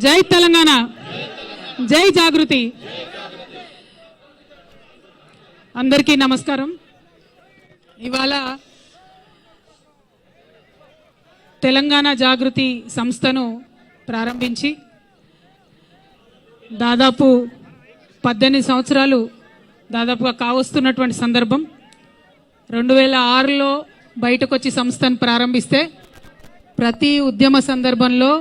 జై తెలంగాణ, జై జాగృతి. అందరికీ నమస్కారం. ఇవాళ తెలంగాణ జాగృతి సంస్థను ప్రారంభించి దాదాపు 18 సంవత్సరాలు దాదాపుగా కావస్తున్నటువంటి సందర్భం. 2006లో బయటకు వచ్చి సంస్థను ప్రారంభిస్తే ప్రతి ఉద్యమ సందర్భంలో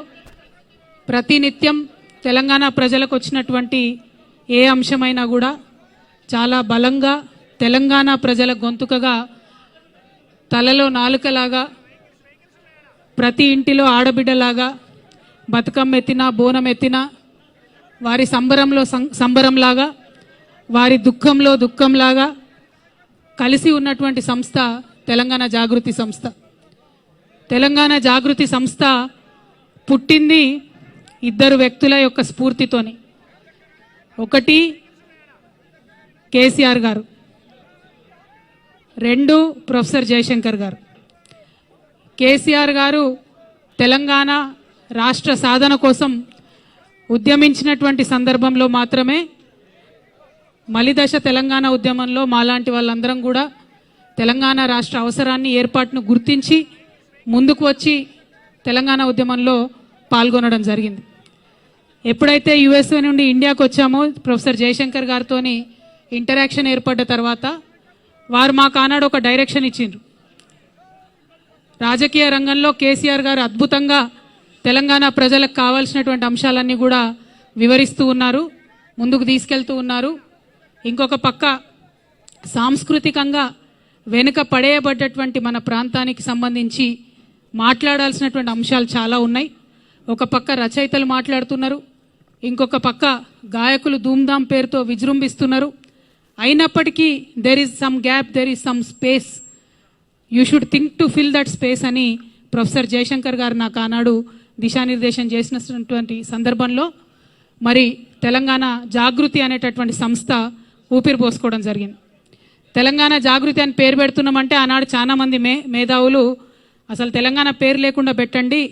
ప్రతినిత్యం తెలంగాణ ప్రజలకు వచ్చినటువంటి ఏ అంశమైనా కూడా చాలా బలంగా తెలంగాణ ప్రజల గొంతుకగా తలలో నాలుకలాగా ప్రతి ఇంటిలో ఆడబిడ్డలాగా బతుకమ్మ ఎత్తినా బోనం ఎత్తినా వారి సంబరంలో సంబరంలాగా వారి దుఃఖంలో దుఃఖంలాగా కలిసి ఉన్నటువంటి సంస్థ తెలంగాణ జాగృతి సంస్థ. తెలంగాణ జాగృతి సంస్థ పుట్టింది ఇద్దరు వ్యక్తుల యొక్క స్ఫూర్తితోని. ఒకటి కేసీఆర్ గారు, రెండు ప్రొఫెసర్ జయశంకర్ గారు. కేసీఆర్ గారు తెలంగాణ రాష్ట్ర సాధన కోసం ఉద్యమించినటువంటి సందర్భంలో మాత్రమే మలిదశ తెలంగాణ ఉద్యమంలో మాలాంటి వాళ్ళందరం కూడా తెలంగాణ రాష్ట్ర అవసరాన్ని ఏర్పాటును గుర్తించి ముందుకు వచ్చి తెలంగాణ ఉద్యమంలో పాల్గొనడం జరిగింది. ఎప్పుడైతే యుఎస్ఏ నుండి ఇండియాకు వచ్చామో ప్రొఫెసర్ జయశంకర్ గారితో ఇంటరాక్షన్ ఏర్పడ్డ తర్వాత వారు మాకు ఆనాడు ఒక డైరెక్షన్ ఇచ్చిండ్రు. రాజకీయ రంగంలో కేసీఆర్ గారు అద్భుతంగా తెలంగాణ ప్రజలకు కావాల్సినటువంటి అంశాలన్నీ కూడా వివరిస్తూ ఉన్నారు, ముందుకు తీసుకెళ్తూ ఉన్నారు. ఇంకొక పక్క సాంస్కృతికంగా వెనుక పడేయబడ్డటువంటి మన ప్రాంతానికి సంబంధించి మాట్లాడాల్సినటువంటి అంశాలు చాలా ఉన్నాయి. ఒక పక్క రచయితలు మాట్లాడుతున్నారు, ఇంకొక పక్క గాయకులు ధూమ్ధామ్ పేరుతో విజృంభిస్తున్నారు. అయినప్పటికీ there is some gap, there is some space, you should think to fill that space అని ప్రొఫెసర్ జయశంకర్ గారు నాకు ఆనాడు దిశానిర్దేశం చేసినటువంటి సందర్భంలో మరి తెలంగాణ జాగృతి అనేటటువంటి సంస్థ ఊపిరి పోసుకోవడం జరిగింది. తెలంగాణ జాగృతి అని పేరు పెడుతున్నామంటే ఆనాడు చాలామంది మేధావులు అసలు తెలంగాణ పేరు లేకుండా పెట్టండి,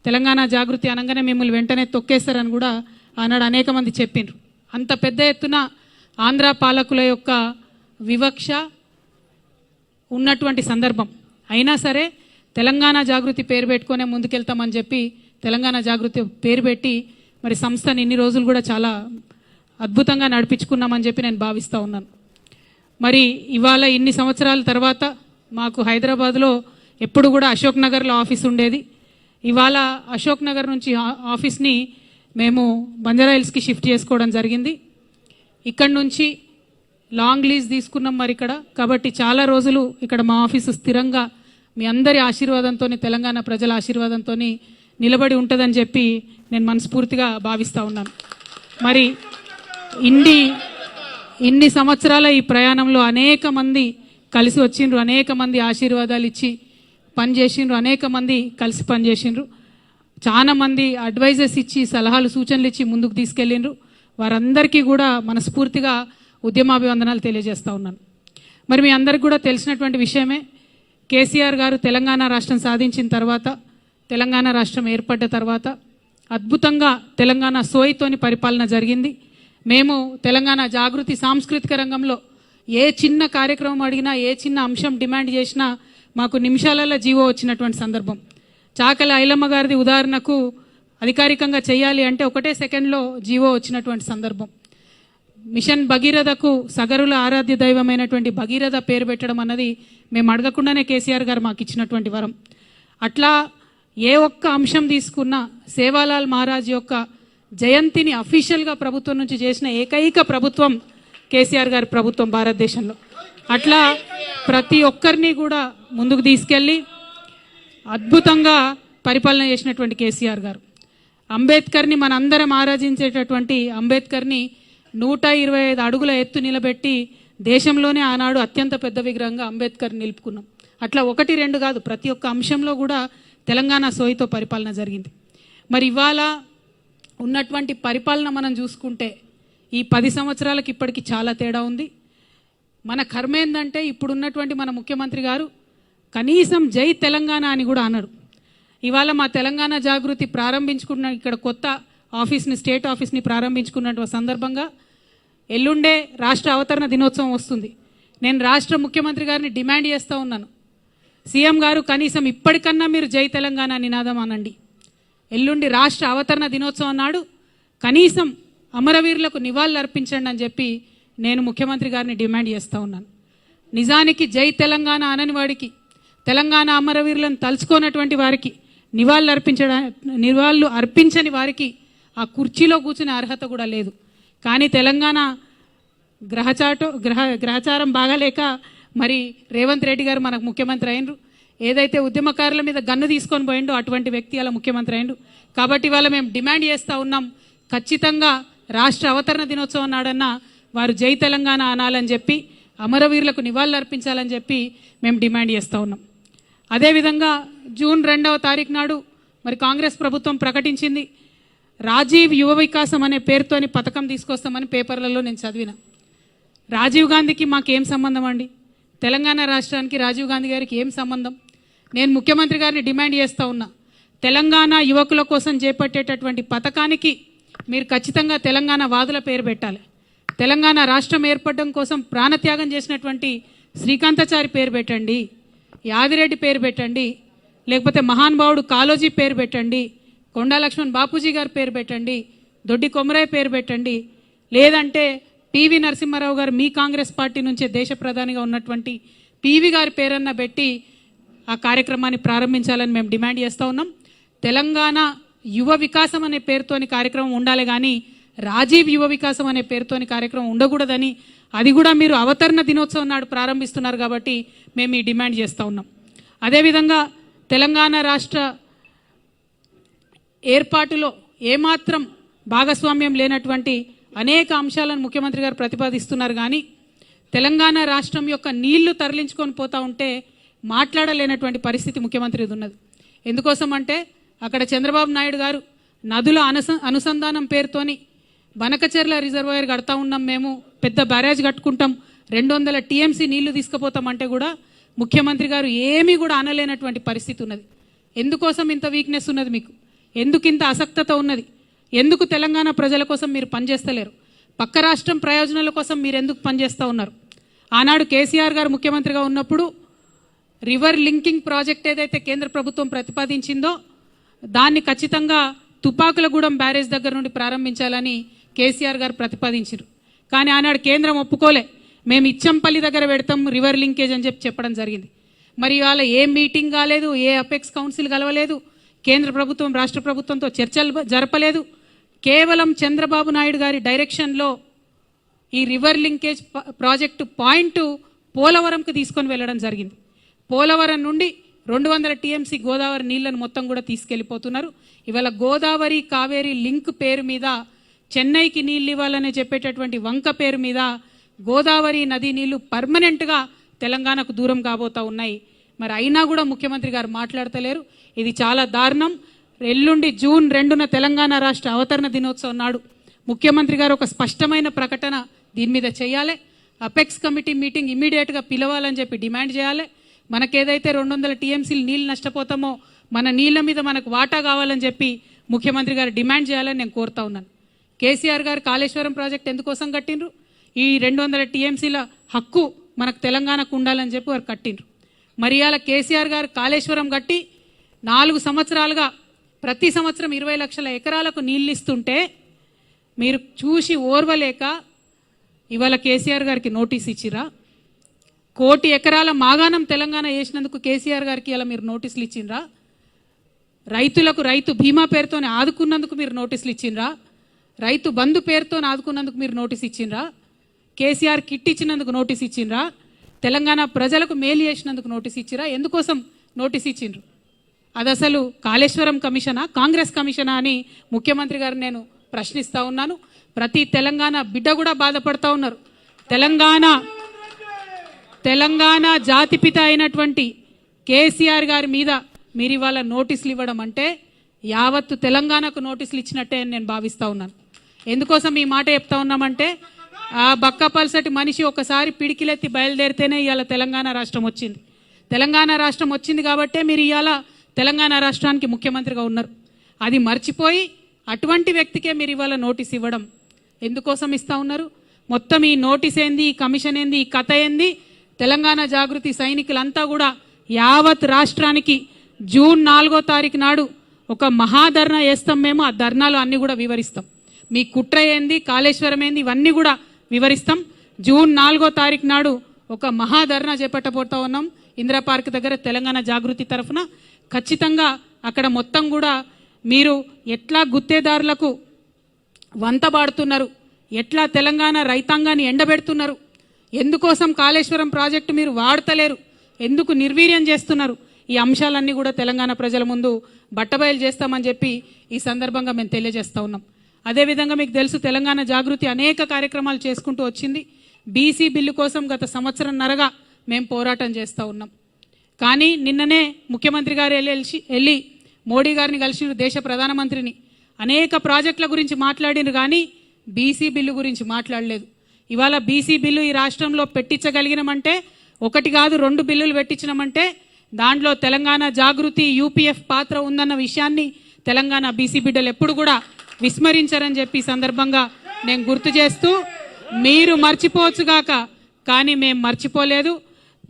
తెలంగాణ జాగృతి అనగానే మిమ్మల్ని వెంటనే తొక్కేస్తారని కూడా ఆనాడు అనేక మంది చెప్పిండ్రు. అంత పెద్ద ఎత్తున ఆంధ్ర పాలకుల యొక్క వివక్ష ఉన్నటువంటి సందర్భం అయినా సరే తెలంగాణ జాగృతి పేరు పెట్టుకునే ముందుకెళ్తామని చెప్పి తెలంగాణ జాగృతి పేరు పెట్టి మరి సంస్థని ఇన్ని రోజులు కూడా చాలా అద్భుతంగా నడిపించుకున్నామని చెప్పి నేను భావిస్తూ ఉన్నాను. మరి ఇవాళ ఇన్ని సంవత్సరాల తర్వాత మాకు హైదరాబాద్లో ఎప్పుడు కూడా అశోక్ నగర్లో ఆఫీస్ ఉండేది. ఇవాళ అశోక్ నగర్ నుంచి ఆఫీస్ని మేము బంజారాహిల్స్కి షిఫ్ట్ చేసుకోవడం జరిగింది. ఇక్కడ నుంచి లాంగ్ లీజ్ తీసుకున్నాం మరి ఇక్కడ, కాబట్టి చాలా రోజులు ఇక్కడ మా ఆఫీసు స్థిరంగా మీ అందరి ఆశీర్వాదంతో తెలంగాణ ప్రజల ఆశీర్వాదంతో నిలబడి ఉంటుందని చెప్పి నేను మనస్ఫూర్తిగా భావిస్తూ ఉన్నాను. మరి ఇన్ని సంవత్సరాల ఈ ప్రయాణంలో అనేక మంది కలిసి వచ్చిండ్రు, అనేక మంది ఆశీర్వాదాలు ఇచ్చి పనిచేసిండ్రు, అనేక మంది కలిసి పనిచేసిండ్రు, చాలా మంది అడ్వైజర్స్ ఇచ్చి సలహాలు సూచనలు ఇచ్చి ముందుకు తీసుకెళ్ళిండ్రు. వారందరికీ కూడా మనస్ఫూర్తిగా ఉద్యమాభివందనాలు తెలియజేస్తూ ఉన్నాను. మరి మీ అందరికీ కూడా తెలిసినటువంటి విషయమే, కేసీఆర్ గారు తెలంగాణ రాష్ట్రం సాధించిన తర్వాత, తెలంగాణ రాష్ట్రం ఏర్పడ్డ తర్వాత అద్భుతంగా తెలంగాణ సోయితోని పరిపాలన జరిగింది. మేము తెలంగాణ జాగృతి సాంస్కృతిక రంగంలో ఏ చిన్న కార్యక్రమం అడిగినా, ఏ చిన్న అంశం డిమాండ్ చేసినా మాకు నిమిషాలలో జీవో వచ్చినటువంటి సందర్భం. చాకలి ఐలమ్మ గారిది ఉదాహరణకు అధికారికంగా చేయాలి అంటే ఒకటే సెకండ్లో జీవో వచ్చినటువంటి సందర్భం. మిషన్ భగీరథకు సగరుల ఆరాధ్య దైవమైనటువంటి భగీరథ పేరు పెట్టడం అన్నది మేము అడగకుండానే కేసీఆర్ గారు మాకు ఇచ్చినటువంటి వరం. అట్లా ఏ ఒక్క అంశం తీసుకున్నా సేవాలాల్ మహారాజ్ యొక్క జయంతిని అఫీషియల్గా ప్రభుత్వం నుంచి చేసిన ఏకైక ప్రభుత్వం కేసీఆర్ గారి ప్రభుత్వం భారతదేశంలో. అట్లా ప్రతి ఒక్కరిని కూడా ముందుకు తీసుకెళ్ళి అద్భుతంగా పరిపాలన చేసినటువంటి కేసీఆర్ గారు. అంబేద్కర్ని మనందరం ఆరాధించేటటువంటి అంబేద్కర్ని 125 అడుగుల ఎత్తు నిలబెట్టి దేశంలోనే ఆనాడు అత్యంత పెద్ద విగ్రహంగా అంబేద్కర్ నిలుపుకున్నాం. అట్లా 1, 2 కాదు, ప్రతి ఒక్క అంశంలో కూడా తెలంగాణ సోయితో పరిపాలన జరిగింది. మరి ఇవాళ ఉన్నటువంటి పరిపాలన మనం చూసుకుంటే ఈ 10 సంవత్సరాలకి ఇప్పటికి చాలా తేడా ఉంది. మన కర్మ ఏందంటే ఇప్పుడున్నటువంటి మన ముఖ్యమంత్రి గారు కనీసం జై తెలంగాణ అని కూడా అన్నారు. ఇవాళ మా తెలంగాణ జాగృతి ప్రారంభించుకున్న ఇక్కడ కొత్త ఆఫీస్ని స్టేట్ ఆఫీస్ని ప్రారంభించుకున్న సందర్భంగా ఎల్లుండే రాష్ట్ర అవతరణ దినోత్సవం వస్తుంది. నేను రాష్ట్ర ముఖ్యమంత్రి గారిని డిమాండ్ చేస్తూ ఉన్నాను, సీఎం గారు కనీసం ఇప్పటికన్నా మీరు జై తెలంగాణ నినాదం అనండి. ఎల్లుండి రాష్ట్ర అవతరణ దినోత్సవం నాడు కనీసం అమరవీరులకు నివాళులు అర్పించండి అని చెప్పి నేను ముఖ్యమంత్రి గారిని డిమాండ్ చేస్తూ ఉన్నాను. నిజానికి జై తెలంగాణ అనని వాడికి, తెలంగాణ అమరవీరులను తలుచుకోనటువంటి వారికి, నివాళులు అర్పించని వారికి ఆ కుర్చీలో కూర్చునే అర్హత కూడా లేదు. కానీ తెలంగాణ గ్రహచారం బాగాలేక మరి రేవంత్ రెడ్డి గారు మనకు ముఖ్యమంత్రి అయినరు. ఏదైతే ఉద్యమకారుల మీద గన్ను తీసుకొని పోయిండో అటువంటి వ్యక్తి అలా ముఖ్యమంత్రి అయినరు. కాబట్టి ఇవాళ మేము డిమాండ్ చేస్తూ ఉన్నాం, ఖచ్చితంగా రాష్ట్ర అవతరణ దినోత్సవం నాడన్నా వారు జై తెలంగాణ అనాలని చెప్పి, అమరవీరులకు నివాళులు అర్పించాలని చెప్పి మేము డిమాండ్ చేస్తూ ఉన్నాం. అదేవిధంగా జూన్ 2వ తారీఖు నాడు మరి కాంగ్రెస్ ప్రభుత్వం ప్రకటించింది, రాజీవ్ యువ వికాసం అనే పేరుతోని పథకం తీసుకొస్తామని పేపర్లలో నేను చదివిన. రాజీవ్ గాంధీకి మాకేం సంబంధం అండి? తెలంగాణ రాష్ట్రానికి రాజీవ్ గాంధీ గారికి ఏం సంబంధం? నేను ముఖ్యమంత్రి గారిని డిమాండ్ చేస్తూ ఉన్నా, తెలంగాణ యువకుల కోసం చేపట్టేటటువంటి పథకానికి మీరు ఖచ్చితంగా తెలంగాణ వాదుల పేరు పెట్టాలి. తెలంగాణ రాష్ట్రం ఏర్పడడం కోసం ప్రాణత్యాగం చేసినటువంటి శ్రీకాంతాచారి పేరు పెట్టండి, యాదిరెడ్డి పేరు పెట్టండి, లేకపోతే మహానుభావుడు కాళోజీ పేరు పెట్టండి, కొండా లక్ష్మణ్ బాపూజీ గారి పేరు పెట్టండి, దొడ్డి కొమరయ్య పేరు పెట్టండి, లేదంటే పివి నరసింహారావు గారు మీ కాంగ్రెస్ పార్టీ నుంచే దేశ ప్రధానిగా ఉన్నటువంటి పివి గారి పేరన్న పెట్టి ఆ కార్యక్రమాన్ని ప్రారంభించాలని మేము డిమాండ్ చేస్తూ ఉన్నాం. తెలంగాణ యువ వికాసం అనే పేరుతోని కార్యక్రమం ఉండాలి, కానీ రాజీవ్ యువ వికాసం అనే పేరుతోని కార్యక్రమం ఉండకూడదని, అది కూడా మీరు అవతరణ దినోత్సవం నాడు ప్రారంభిస్తున్నారు కాబట్టి మేము ఈ డిమాండ్ చేస్తూ ఉన్నాం. అదేవిధంగా తెలంగాణ రాష్ట్ర ఏర్పాటులో ఏమాత్రం భాగస్వామ్యం లేనటువంటి అనేక అంశాలను ముఖ్యమంత్రి గారు ప్రతిపాదిస్తున్నారు, కానీ తెలంగాణ రాష్ట్రం యొక్క నీళ్లు తరలించుకొని పోతూ ఉంటే మాట్లాడలేనటువంటి పరిస్థితి ముఖ్యమంత్రిది ఉన్నది. ఎందుకోసం అంటే అక్కడ చంద్రబాబు నాయుడు గారు నదుల అనుసంధానం పేరుతోని బనకచెర్ల రిజర్వాయర్ కడతా ఉన్నాం, మేము పెద్ద బ్యారేజ్ కట్టుకుంటాం, 200 టీఎంసీ నీళ్లు తీసుకుపోతామంటే కూడా ముఖ్యమంత్రి గారు ఏమీ కూడా అనలేనటువంటి పరిస్థితి ఉన్నది. ఎందుకోసం ఇంత వీక్నెస్ ఉన్నది మీకు? ఎందుకు ఇంత అసక్తత ఉన్నది? ఎందుకు తెలంగాణ ప్రజల కోసం మీరు పనిచేస్తలేరు? పక్క రాష్ట్రం ప్రయోజనాల కోసం మీరు ఎందుకు పనిచేస్తూ ఉన్నారు? ఆనాడు కేసీఆర్ గారు ముఖ్యమంత్రిగా ఉన్నప్పుడు రివర్ లింకింగ్ ప్రాజెక్ట్ ఏదైతే కేంద్ర ప్రభుత్వం ప్రతిపాదించిందో దాన్ని ఖచ్చితంగా తుపాకులగూడెం బ్యారేజ్ దగ్గర నుండి ప్రారంభించాలని కేసీఆర్ గారు ప్రతిపాదించారు. కానీ ఆనాడు కేంద్రం ఒప్పుకోలే, మేము ఇచ్చంపల్లి దగ్గర పెడతాం రివర్ లింకేజ్ అని చెప్పడం జరిగింది. మరి ఇవాళ ఏ మీటింగ్ కాలేదు, ఏ అపెక్స్ కౌన్సిల్ కలవలేదు, కేంద్ర ప్రభుత్వం రాష్ట్ర ప్రభుత్వంతో చర్చలు జరపలేదు. కేవలం చంద్రబాబు నాయుడు గారి డైరెక్షన్లో ఈ రివర్ లింకేజ్ ప్రాజెక్టు పాయింట్ పోలవరంకు తీసుకొని వెళ్ళడం జరిగింది. పోలవరం నుండి 200 టీఎంసీ గోదావరి నీళ్లను మొత్తం కూడా తీసుకెళ్ళిపోతున్నారు. ఇవాళ గోదావరి కావేరీ లింక్ పేరు మీద చెన్నైకి నీళ్ళు ఇవ్వాలని చెప్పేటటువంటి వంక పేరు మీద గోదావరి నదీ నీళ్లు పర్మనెంట్గా తెలంగాణకు దూరం కాబోతా ఉన్నాయి. మరి అయినా కూడా ముఖ్యమంత్రి గారు మాట్లాడతలేరు. ఇది చాలా దారుణం. ఎల్లుండి జూన్ 2న తెలంగాణ రాష్ట్ర అవతరణ దినోత్సవం నాడు ముఖ్యమంత్రి గారు ఒక స్పష్టమైన ప్రకటన దీని మీద చేయాలి. అపెక్స్ కమిటీ మీటింగ్ ఇమీడియట్గా పిలవాలని చెప్పి డిమాండ్ చేయాలి. మనకేదైతే 200 టీఎంసీలు నీళ్ళు నష్టపోతామో మన నీళ్ళ మీద మనకు వాటా కావాలని చెప్పి ముఖ్యమంత్రి గారు డిమాండ్ చేయాలని నేను కోరుతా ఉన్నాను. కేసీఆర్ గారు కాళేశ్వరం ప్రాజెక్ట్ ఎందుకోసం కట్టిండ్రు? ఈ 200 టీఎంసీల హక్కు మనకు తెలంగాణకు ఉండాలని చెప్పి వారు కట్టిండ్రు. మరి ఇవాళ కేసీఆర్ గారు కాళేశ్వరం కట్టి 4 సంవత్సరాలుగా ప్రతి సంవత్సరం 20 లక్షల ఎకరాలకు నీళ్ళు ఇస్తుంటే మీరు చూసి ఓర్వలేక ఇవాళ కేసీఆర్ గారికి నోటీస్ ఇచ్చిరా? 1 కోటి ఎకరాల మాగాణం తెలంగాణ చేసినందుకు కేసీఆర్ గారికి ఇలా మీరు నోటీసులు ఇచ్చిండ్రా? రైతులకు రైతు బీమా పేరుతోనే ఆదుకున్నందుకు మీరు నోటీసులు ఇచ్చిండ్రా? రైతు బంధు పేరుతో ఆదుకున్నందుకు మీరు నోటీస్ ఇచ్చిండ్రా? కేసీఆర్ కిట్ ఇచ్చినందుకు నోటీస్ ఇచ్చిండ్రా? తెలంగాణ ప్రజలకు మేలు చేసినందుకు నోటీస్ ఇచ్చిరా? ఎందుకోసం నోటీస్ ఇచ్చిండ్రు? అది అసలు కాళేశ్వరం కమిషనా, కాంగ్రెస్ కమిషనా అని ముఖ్యమంత్రి గారు నేను ప్రశ్నిస్తూ ఉన్నాను. ప్రతి తెలంగాణ బిడ్డ కూడా బాధపడతా ఉన్నారు. తెలంగాణ జాతిపిత అయినటువంటి కేసీఆర్ గారి మీద మీరు ఇవాళ నోటీసులు ఇవ్వడం అంటే యావత్తు తెలంగాణకు నోటీసులు ఇచ్చినట్టే నేను భావిస్తూ ఉన్నాను. ఎందుకోసం ఈ మాట చెప్తా ఉన్నామంటే ఆ బక్కపల్సటి మనిషి ఒకసారి పిడికిలెత్తి బయలుదేరితేనే ఇవాళ తెలంగాణ రాష్ట్రం వచ్చింది. తెలంగాణ రాష్ట్రం వచ్చింది కాబట్టే మీరు ఇవాళ తెలంగాణ రాష్ట్రానికి ముఖ్యమంత్రిగా ఉన్నారు. అది మర్చిపోయి అటువంటి వ్యక్తికే మీరు ఇవాళ నోటీస్ ఇవ్వడం ఎందుకోసం ఇస్తా ఉన్నారు? మొత్తం ఈ నోటీస్ ఏంది, ఈ కమిషన్ ఏంది, ఈ కథ ఏంది? తెలంగాణ జాగృతి సైనికులంతా కూడా యావత్ రాష్ట్రానికి జూన్ 4వ తారీఖు నాడు ఒక మహాధర్నా చేస్తాం. మేము ఆ ధర్నాలు అన్నీ కూడా వివరిస్తాం. మీ కుట్ర ఏంది, కాళేశ్వరం ఏంది, ఇవన్నీ కూడా వివరిస్తాం. జూన్ 4వ తారీఖు నాడు ఒక మహాధర్నా చేపట్టబోతా ఉన్నాం ఇందిరా పార్క్ దగ్గర తెలంగాణ జాగృతి తరఫున. ఖచ్చితంగా అక్కడ మొత్తం కూడా మీరు ఎట్లా గుత్తేదారులకు వంతబాడుతున్నారు, ఎట్లా తెలంగాణ రైతాంగాన్ని ఎండబెడుతున్నారు, ఎందుకోసం కాళేశ్వరం ప్రాజెక్టు మీరు వాడతలేరు, ఎందుకు నిర్వీర్యం చేస్తున్నారు, ఈ అంశాలన్నీ కూడా తెలంగాణ ప్రజల ముందు బట్టబయలు చేస్తామని చెప్పి ఈ సందర్భంగా మేము తెలియజేస్తూ ఉన్నాం. అదేవిధంగా మీకు తెలుసు తెలంగాణ జాగృతి అనేక కార్యక్రమాలు చేసుకుంటూ వచ్చింది. బీసీ బిల్లు కోసం గత సంవత్సరంన్నరగా మేము పోరాటం చేస్తూ ఉన్నాం. కానీ నిన్ననే ముఖ్యమంత్రి గారు వెళ్ళి మోడీ గారిని కలిసి దేశ ప్రధానమంత్రిని అనేక ప్రాజెక్టుల గురించి మాట్లాడినారు, కానీ బీసీ బిల్లు గురించి మాట్లాడలేదు. ఇవాళ బీసీ బిల్లు ఈ రాష్ట్రంలో పెట్టించగలిగినామంటే, ఒకటి కాదు 2 బిల్లులు పెట్టించినామంటే దాంట్లో తెలంగాణ జాగృతి యూపీఎఫ్ పాత్ర ఉందన్న విషయాన్ని తెలంగాణ బీసీ బిడ్డలు ఎప్పుడు కూడా విస్మరించారని చెప్పి సందర్భంగా నేను గుర్తు చేస్తూ, మీరు మర్చిపోవచ్చుగాక కానీ మేము మర్చిపోలేదు.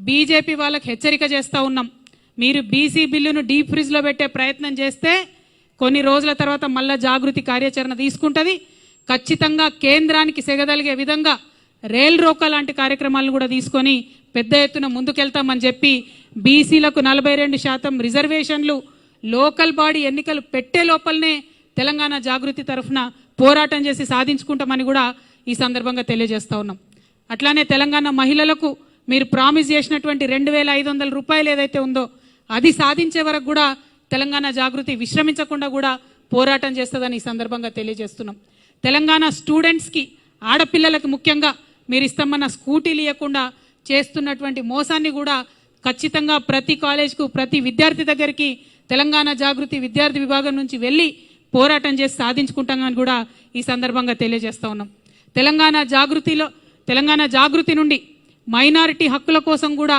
బీజేపీ వాళ్ళకి హెచ్చరిక చేస్తూ ఉన్నాం, మీరు బీసీ బిల్లును డీప్ ఫ్రిడ్జ్లో పెట్టే ప్రయత్నం చేస్తే కొన్ని రోజుల తర్వాత మళ్ళా జాగృతి కార్యాచరణ తీసుకుంటుంది. ఖచ్చితంగా కేంద్రానికి సెగదలిగే విధంగా రైల్ రోకా లాంటి కార్యక్రమాలను కూడా తీసుకొని పెద్ద ఎత్తున ముందుకెళ్తామని చెప్పి, బీసీలకు 42% రిజర్వేషన్లు లోకల్ బాడీ ఎన్నికలు పెట్టే లోపలనే తెలంగాణ జాగృతి తరఫున పోరాటం చేసి సాధించుకుంటామని కూడా ఈ సందర్భంగా తెలియజేస్తూ ఉన్నాం. అట్లానే తెలంగాణ మహిళలకు మీరు ప్రామిస్ చేసినటువంటి 2500 రూపాయలు ఏదైతే ఉందో అది సాధించే వరకు కూడా తెలంగాణ జాగృతి విశ్రమించకుండా కూడా పోరాటం చేస్తుందని ఈ సందర్భంగా తెలియజేస్తున్నాం. తెలంగాణ స్టూడెంట్స్కి, ఆడపిల్లలకు ముఖ్యంగా మీరు ఇస్తామన్న స్కూటీలు ఇవ్వకుండా చేస్తున్నటువంటి మోసాన్ని కూడా ఖచ్చితంగా ప్రతి కాలేజ్కు, ప్రతి విద్యార్థి దగ్గరికి తెలంగాణ జాగృతి విద్యార్థి విభాగం నుంచి వెళ్ళి పోరాటం చేసి సాధించుకుంటామని కూడా ఈ సందర్భంగా తెలియజేస్తూ ఉన్నాం. తెలంగాణ జాగృతి నుండి మైనారిటీ హక్కుల కోసం కూడా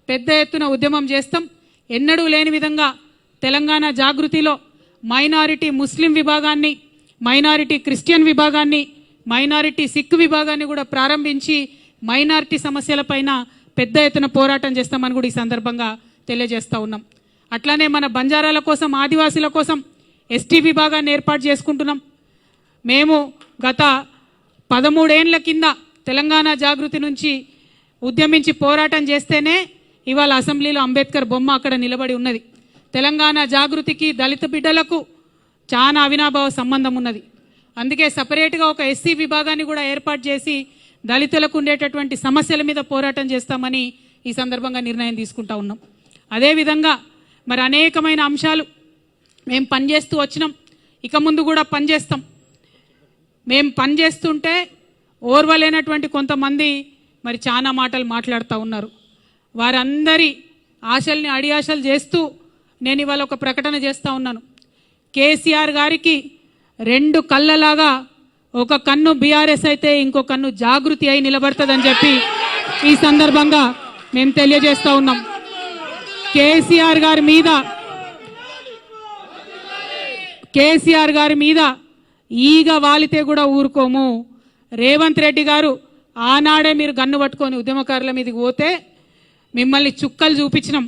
పెద్ద ఎత్తున ఉద్యమం చేస్తాం. ఎన్నడూ లేని విధంగా తెలంగాణ జాగృతిలో మైనారిటీ ముస్లిం విభాగాన్ని, మైనారిటీ క్రిస్టియన్ విభాగాన్ని, మైనారిటీ సిక్ విభాగాన్ని కూడా ప్రారంభించి మైనారిటీ సమస్యలపైన పెద్ద ఎత్తున పోరాటం చేస్తామని కూడా ఈ సందర్భంగా తెలియజేస్తూ ఉన్నాం. అట్లానే మన బంజారాల కోసం, ఆదివాసీల కోసం ఎస్టీ విభాగాన్ని ఏర్పాటు చేసుకుంటున్నాం. మేము గత 13 ఏళ్ల కింద తెలంగాణ జాగృతి నుంచి ఉద్యమించి పోరాటం చేస్తేనే ఇవాళ అసెంబ్లీలో అంబేద్కర్ బొమ్మ అక్కడ నిలబడి ఉన్నది. తెలంగాణ జాగృతికి దళిత బిడ్డలకు చాలా అవినాభావ సంబంధం ఉన్నది. అందుకే సపరేట్గా ఒక ఎస్సీ విభాగాన్ని కూడా ఏర్పాటు చేసి దళితులకు ఉండేటటువంటి సమస్యల మీద పోరాటం చేస్తామని ఈ సందర్భంగా నిర్ణయం తీసుకుంటా ఉన్నాం. అదేవిధంగా మరి అనేకమైన అంశాలు మేము పనిచేస్తూ వచ్చినాం, ఇక ముందు కూడా పనిచేస్తాం. మేము పనిచేస్తుంటే ఓర్వలేనటువంటి కొంతమంది మరి చాలా మాటలు మాట్లాడుతూ ఉన్నారు. వారందరి ఆశల్ని అడియాశలు చేస్తూ నేను ఇవాళ ఒక ప్రకటన చేస్తూ ఉన్నాను. కేసీఆర్ గారికి 2 కళ్ళలాగా ఒక కన్ను బీఆర్ఎస్ అయితే ఇంకో కన్ను జాగృతి అయి నిలబడుతుందని చెప్పి ఈ సందర్భంగా మేము తెలియజేస్తూ ఉన్నాం. కేసీఆర్ గారి మీద ఈగ వాలితే కూడా ఊరుకోము. రేవంత్ రెడ్డి గారు ఆనాడే మీరు గన్ను పట్టుకొని ఉద్యమకారుల మీదకి పోతే మిమ్మల్ని చుక్కలు చూపించినాం.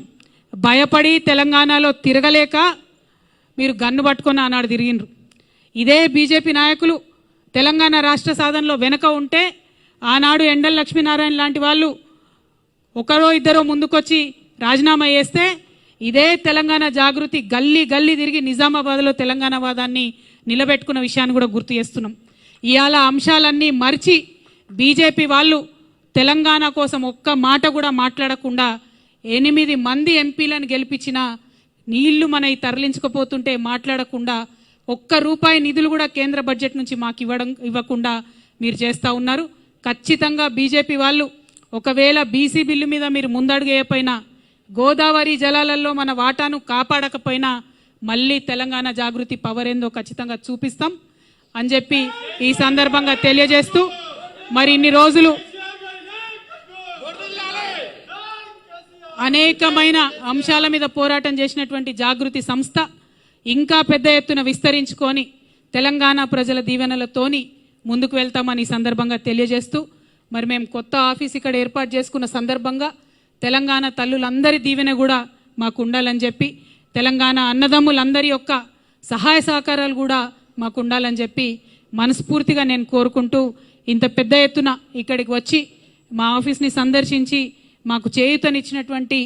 భయపడి తెలంగాణలో తిరగలేక మీరు గన్ను పట్టుకొని ఆనాడు తిరిగినరు. ఇదే బీజేపీ నాయకులు తెలంగాణ రాష్ట్ర సాధనలో వెనక ఉంటే ఆనాడు ఎండల లక్ష్మీనారాయణ లాంటి వాళ్ళు ఒకరో ఇద్దరో ముందుకొచ్చి రాజీనామా చేస్తే ఇదే తెలంగాణ జాగృతి గల్లీ గల్లీ తిరిగి నిజామాబాద్లో తెలంగాణ వాదాన్ని నిలబెట్టుకున్న విషయాన్ని కూడా గుర్తు చేస్తున్నాం. ఇవాళ అంశాలన్నీ మర్చి బీజేపీ వాళ్ళు తెలంగాణ కోసం ఒక్క మాట కూడా మాట్లాడకుండా 8 మంది ఎంపీలను గెలిపించిన నీళ్లు మనవి తరలించకపోతుంటే మాట్లాడకుండా ₹1 నిధులు కూడా కేంద్ర బడ్జెట్ నుంచి మాకు ఇవ్వకుండా మీరు చేస్తూ ఉన్నారు. ఖచ్చితంగా బీజేపీ వాళ్ళు ఒకవేళ బీసీ బిల్లు మీద మీరు ముందడుగేయపోయినా, గోదావరి జలాలలో మన వాటాను కాపాడకపోయినా మళ్ళీ తెలంగాణ జాగృతి పవర్ ఏందో ఖచ్చితంగా చూపిస్తాం అని చెప్పి ఈ సందర్భంగా తెలియజేస్తూ, మరి ఇన్ని రోజులు అనేకమైన అంశాల మీద పోరాటం చేసినటువంటి జాగృతి సంస్థ ఇంకా పెద్ద ఎత్తున విస్తరించుకొని తెలంగాణ ప్రజల దీవెనలతోని ముందుకు వెళ్తామని ఈ సందర్భంగా తెలియజేస్తూ మరి మేము కొత్త ఆఫీస్ ఇక్కడ ఏర్పాటు చేసుకున్న సందర్భంగా తెలంగాణ తల్లులందరి దీవెన కూడా మాకు ఉండాలని చెప్పి తెలంగాణ అన్నదమ్ములందరి యొక్క సహాయ సహకారాలు కూడా మాకు ఉండాలని చెప్పి మనస్ఫూర్తిగా నేను కోరుకుంటూ ఇంత పెద్ద ఎత్తున ఇక్కడికి వచ్చి మా ఆఫీస్ని సందర్శించి మాకు చేయూతనిచ్చినటువంటి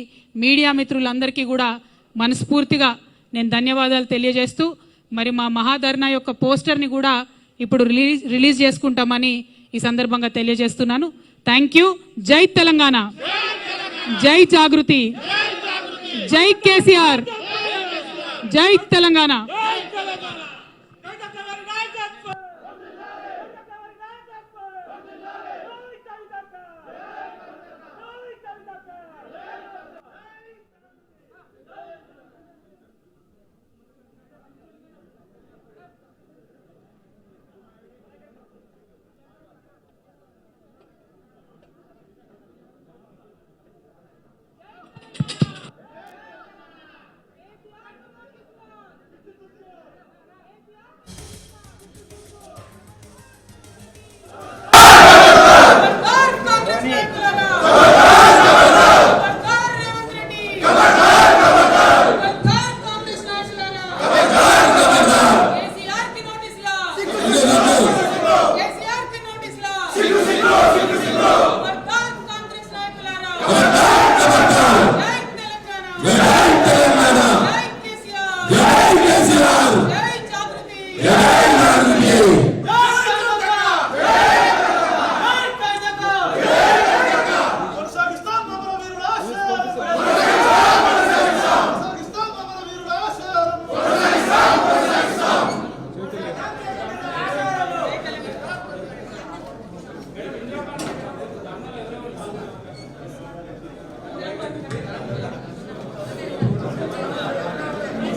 మీడియా మిత్రులందరికీ కూడా మనస్ఫూర్తిగా నేను ధన్యవాదాలు తెలియజేస్తూ మరి మా మహాధర్నా యొక్క పోస్టర్ని కూడా ఇప్పుడు రిలీజ్ చేసుకుంటామని ఈ సందర్భంగా తెలియజేస్తున్నాను. Thank you. జై తెలంగాణ, జై జాగృతి, జై కేసీఆర్, జై తెలంగాణ.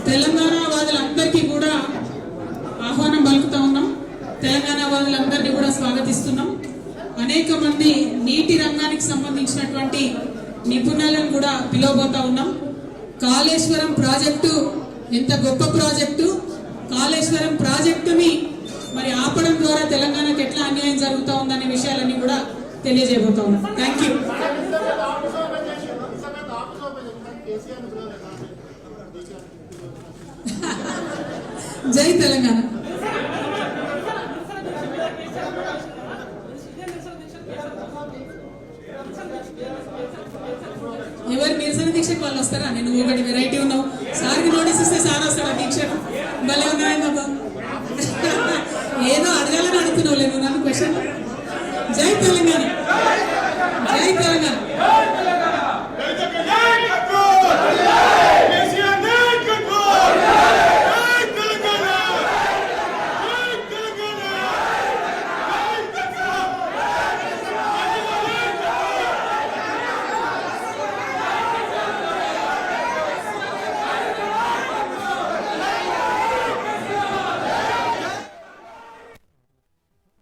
తెలంగాణ వాదులందరికీ కూడా ఆహ్వానం పలుకుతా ఉన్నాం. తెలంగాణ వాదులందరినీ కూడా స్వాగతిస్తున్నాం. అనేక మంది నీటి రంగానికి సంబంధించినటువంటి నిపుణులను కూడా పిలవబోతా ఉన్నాం. కాళేశ్వరం ప్రాజెక్టు ఎంత గొప్ప ప్రాజెక్టు, కాళేశ్వరం ప్రాజెక్టుని మరి ఆపడం ద్వారా తెలంగాణకు ఎట్లా అన్యాయం జరుగుతూ ఉందనే విషయాలన్నీ కూడా తెలియజేయబోతా ఉన్నాం. Thank you. జై తెలంగాణ. ఎవరు నిరసన దీక్షకు వాళ్ళు వస్తారా? నేను ఒకటి వెరైటీ ఉన్నావు. సార్కి నోటీస్ ఇస్తే సార్ వస్తాడా దీక్షకు? భలే ఉన్నాయని